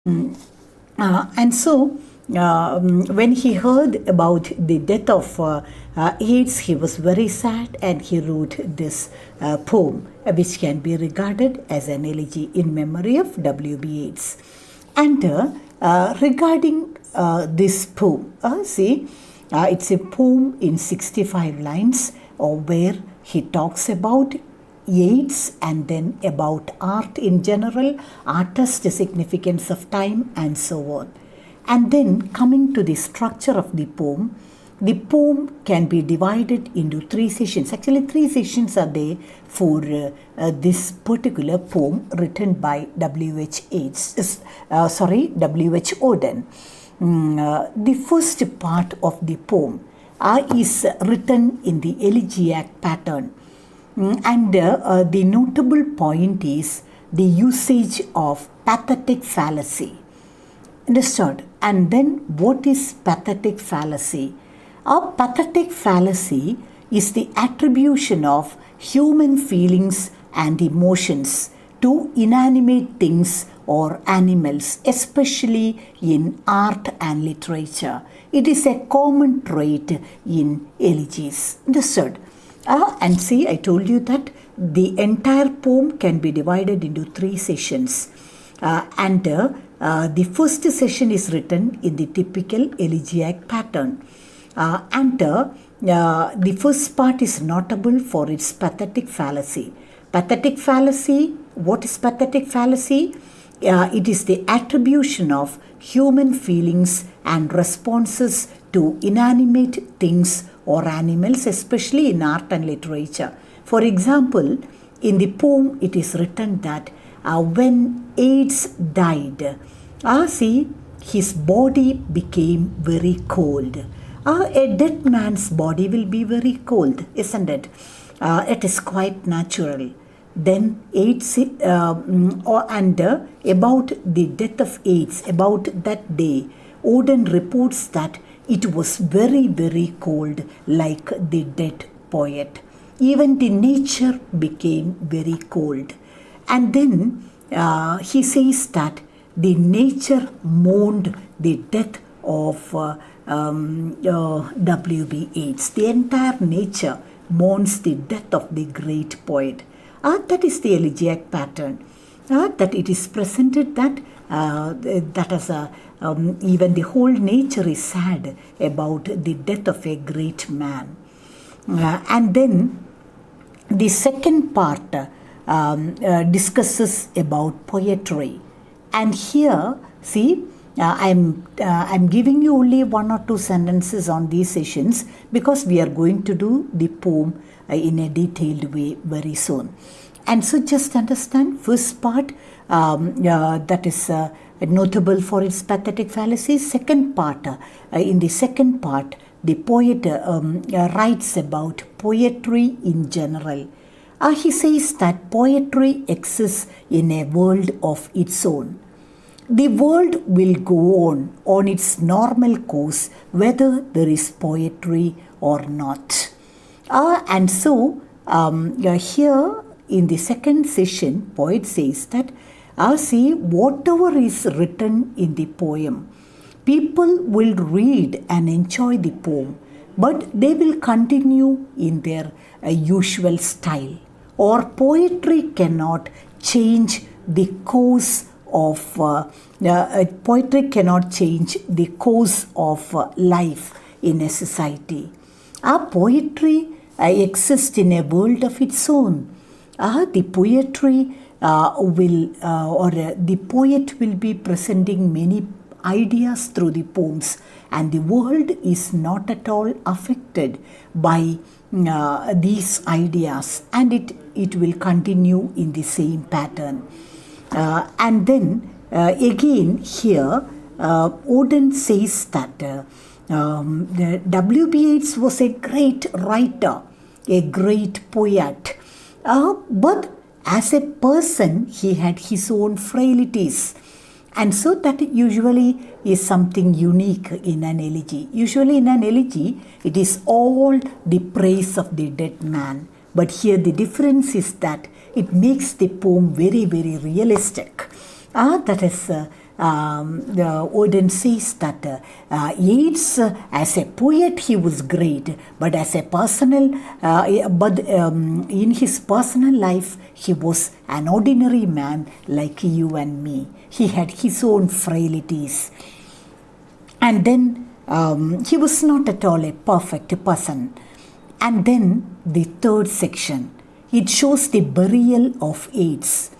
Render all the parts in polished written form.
And so, when he heard about the death of AIDS, he was very sad and he wrote this poem, which can be regarded as an elegy in memory of W.B. Yeats. And regarding this poem, it's a poem in 65 lines where he talks about Yeats and then about art in general, artist, the significance of time, and so on. And then coming to the structure of the poem can be divided into 3 sessions. Actually, 3 sessions are there for this particular poem written by W.H. Auden. The first part of the poem is written in the elegiac pattern. And the notable point is the usage of pathetic fallacy. Understood? And then what is pathetic fallacy? A pathetic fallacy is the attribution of human feelings and emotions to inanimate things or animals, especially in art and literature. It is a common trait in elegies. Understood? And see, I told you that the entire poem can be divided into 3 sessions. The first session is written in the typical elegiac pattern. The first part is notable for its pathetic fallacy. Pathetic fallacy, what is pathetic fallacy? It is the attribution of human feelings and responses to inanimate things or animals, especially in art and literature. For example, in the poem it is written that when AIDS died, his body became very cold. A dead man's body will be very cold, isn't it? It is quite natural. Then AIDS, about the death of AIDS, about that day, Auden reports that it was very, very cold, like the dead poet. Even the nature became very cold. And then he says that the nature mourned the death of W.B. Yeats. The entire nature mourns the death of the great poet. That is the elegiac pattern. That it is presented that as even the whole nature is sad about the death of a great man. And then the second part discusses about poetry. And here, see, I'm giving you only 1 or 2 sentences on these sessions because we are going to do the poem in a detailed way very soon. And so just understand, first part that is notable for its pathetic fallacy. Second part, in the second part, the poet writes about poetry in general. He says that poetry exists in a world of its own. The world will go on its normal course whether there is poetry or not. And so here in the second session, poet says that whatever is written in the poem, people will read and enjoy the poem, but they will continue in their usual style. Or poetry cannot change the course of life in a society. Poetry exists in a world of its own. The poet will be presenting many ideas through the poems, and the world is not at all affected by these ideas, and it will continue in the same pattern. And then again here, Auden says that W.B. Yeats was a great writer, a great poet, but as a person he had his own frailties. And so that usually is something unique in an elegy. Usually in an elegy, it is all the praise of the dead man. But here the difference is that it makes the poem very, very realistic. That is Auden says that Yeats, as a poet, he was great, but as a personal, in his personal life, he was an ordinary man like you and me. He had his own frailties. And then he was not at all a perfect person. And then the third section, it shows the burial of Yeats.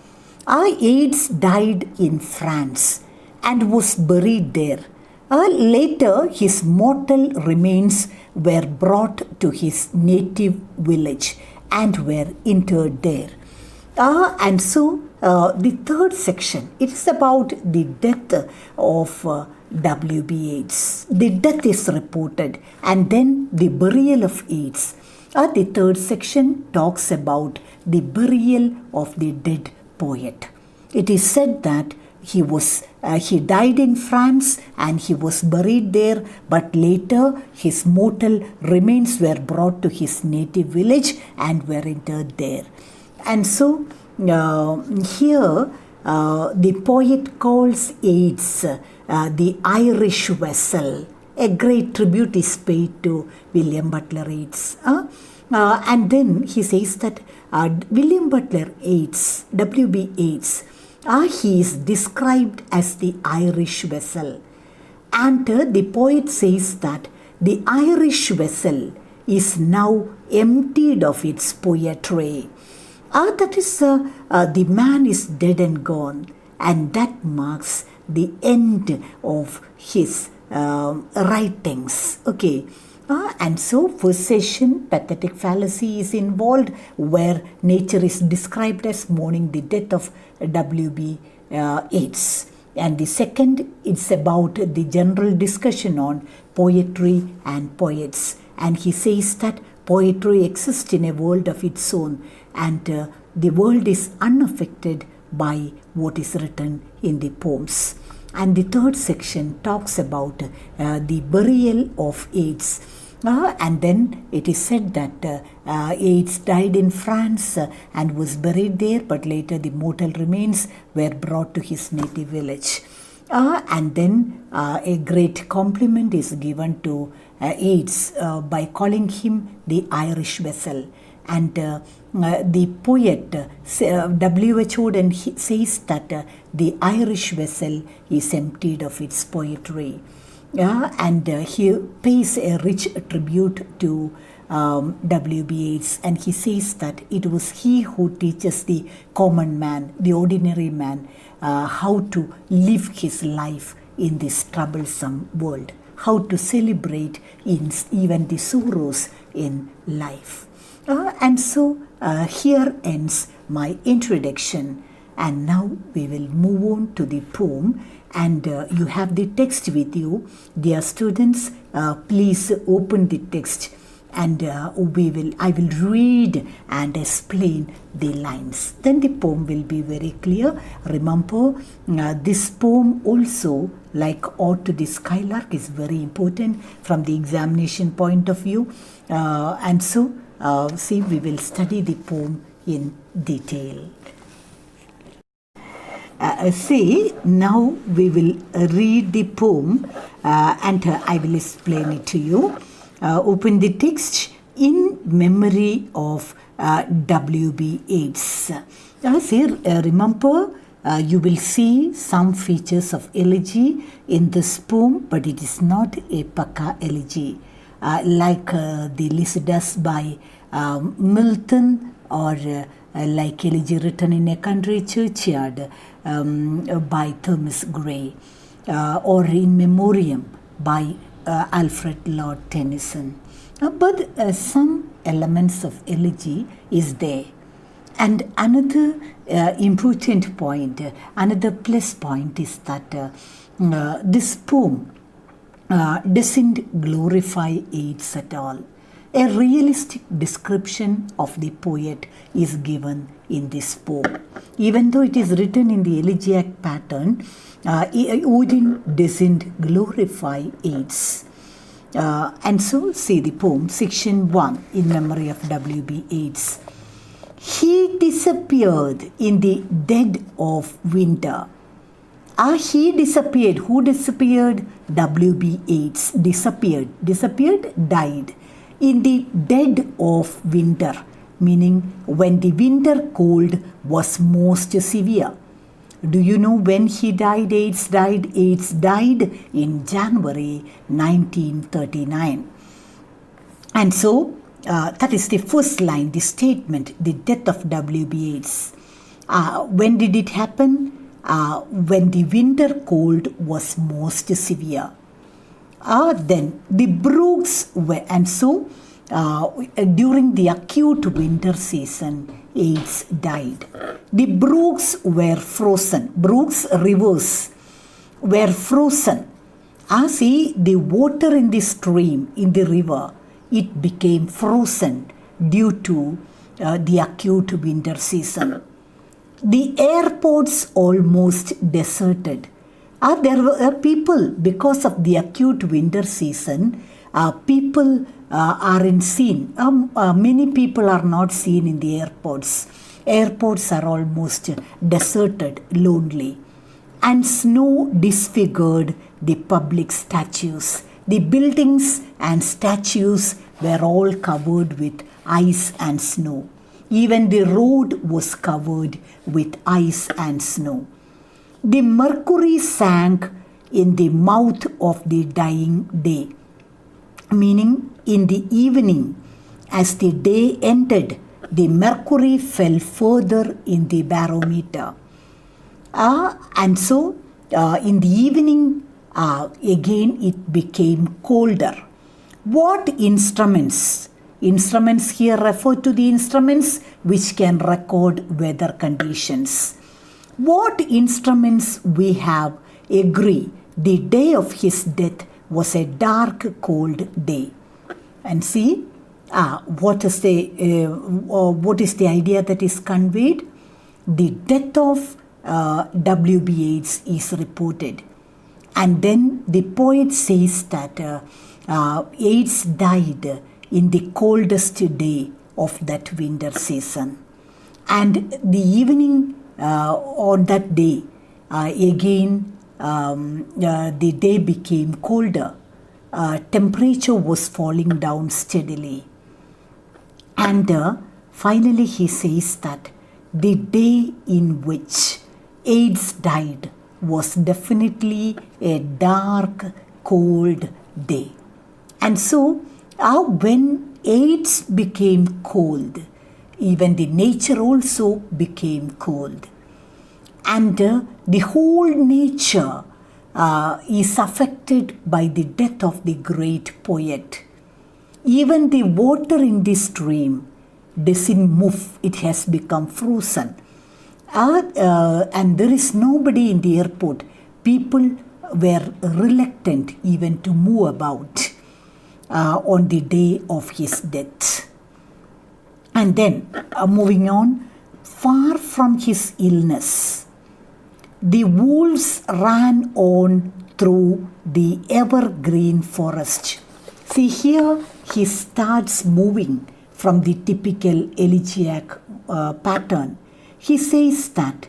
Yeats died in France and was buried there. Later, his mortal remains were brought to his native village and were interred there. And so, the third section, it is about the death of W.B. Yeats. The death is reported, and then the burial of Yeats. The third section talks about the burial of the dead poet. It is said that he died in France and he was buried there, but later his mortal remains were brought to his native village and were interred there. And so here the poet calls Yeats the Irish vessel. A great tribute is paid to William Butler Yeats. And then he says that William Butler Yeats, W.B. Yeats, he is described as the Irish vessel. And the poet says that the Irish vessel is now emptied of its poetry. That is, the man is dead and gone, and that marks the end of his writings. Okay. And so, first session, pathetic fallacy is involved, where nature is described as mourning the death of W.B. Yeats. And the second, it's about the general discussion on poetry and poets. And he says that poetry exists in a world of its own, and the world is unaffected by what is written in the poems. And the third section talks about the burial of Yeats. And then it is said that Yeats died in France and was buried there, but later the mortal remains were brought to his native village. And then a great compliment is given to Yeats by calling him the Irish vessel. And the poet W.H. Auden says that the Irish vessel is emptied of its poetry. And he pays a rich tribute to W.B. Yeats, and he says that it was he who teaches the common man, the ordinary man, how to live his life in this troublesome world, how to celebrate in even the sorrows in life. And so here ends my introduction, and now we will move on to the poem. And you have the text with you. Dear students, please open the text, and I will read and explain the lines. Then the poem will be very clear. Remember, this poem also, like Ode to the Skylark, is very important from the examination point of view. And so, see, we will study the poem in detail. See, now we will read the poem and I will explain it to you. Open the text. In memory of W.B. Yeats. Remember, you will see some features of elegy in this poem, but it is not a Paka elegy like the Lycidas by Milton, or like elegy written in a country churchyard by Thomas Gray, or in memoriam by Alfred Lord Tennyson. But some elements of elegy is there. And another important point, another plus point is that this poem doesn't glorify Yeats at all. A realistic description of the poet is given in this poem. Even though it is written in the elegiac pattern, Auden doesn't glorify Yeats. And so, see the poem, section 1, in memory of W.B. Yeats. He disappeared in the dead of winter. He disappeared. Who disappeared? W.B. Yeats disappeared. Disappeared, died in the dead of winter, meaning when the winter cold was most severe. Do you know when he died? Yeats died. Yeats died in January 1939. And so, that is the first line, the statement, the death of W.B. Yeats. When did it happen? When the winter cold was most severe. Then the brooks were, and so during the acute winter season, Yeats died. The brooks were frozen. Brooks, rivers, were frozen. See, the water in the stream, in the river, it became frozen due to the acute winter season. The airports almost deserted. There were people, because of the acute winter season, people aren't seen. Many people are not seen in the airports. Airports are almost deserted, lonely. And snow disfigured the public statues. The buildings and statues were all covered with ice and snow. Even the road was covered with ice and snow. The mercury sank in the mouth of the dying day, meaning in the evening, as the day ended, the mercury fell further in the barometer. And so, in the evening, again it became colder. What instruments? Instruments here refer to the instruments which can record weather conditions. What instruments we have agree the day of his death was a dark, cold day. And see, what is the idea that is conveyed? The death of W.B. Yeats is reported. And then the poet says that Yeats died in the coldest day of that winter season. And the evening on that day, again, the day became colder. Temperature was falling down steadily. And finally he says that the day in which Yeats died was definitely a dark, cold day. And so, when Yeats became cold, even the nature also became cold. And the whole nature is affected by the death of the great poet. Even the water in the stream doesn't move, it has become frozen. And there is nobody in the airport. People were reluctant even to move about on the day of his death. And then, moving on, far from his illness, the wolves ran on through the evergreen forest. See, here he starts moving from the typical elegiac pattern. He says that,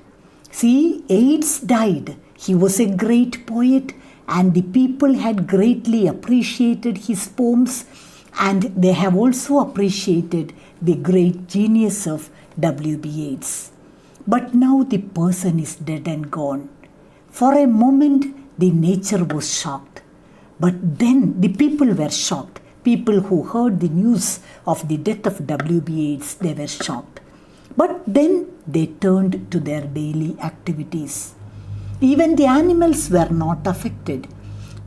see, Yeats died. He was a great poet and the people had greatly appreciated his poems, and they have also appreciated the great genius of W.B. Yeats. But now the person is dead and gone. For a moment, the nature was shocked. But then the people were shocked. People who heard the news of the death of W.B. Yeats, they were shocked. But then they turned to their daily activities. Even the animals were not affected.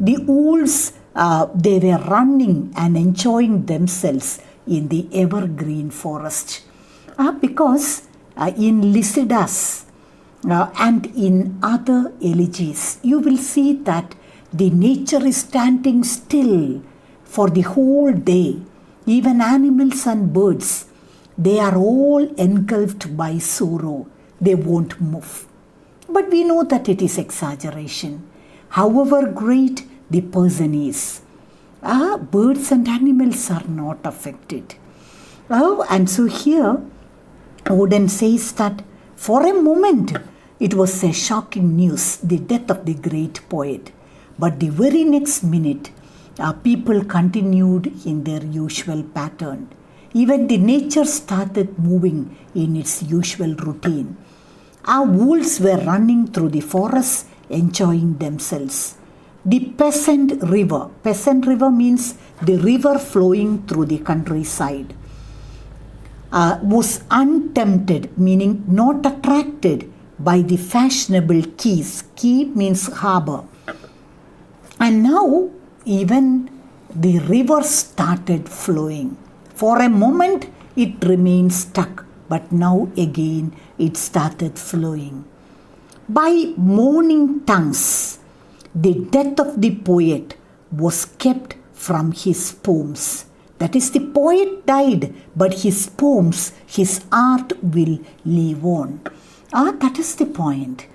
The wolves, they were running and enjoying themselves in the evergreen forest. Because in Lycidas and in other elegies, you will see that the nature is standing still for the whole day. Even animals and birds, they are all engulfed by sorrow. They won't move. But we know that it is exaggeration. However great the person is, birds and animals are not affected. And so here, Auden says that for a moment, It was a shocking news, the death of the great poet. But the very next minute, people continued in their usual pattern. Even the nature started moving in its usual routine. Our wolves were running through the forest, enjoying themselves. The Peasant River means the river flowing through the countryside, was untempted, meaning not attracted by the fashionable quays. Quay means harbour. And now even the river started flowing. For a moment it remained stuck, but now again it started flowing. By mourning tongues, the death of the poet was kept from his poems. That is, the poet died, but his poems, his art will live on. That is the point.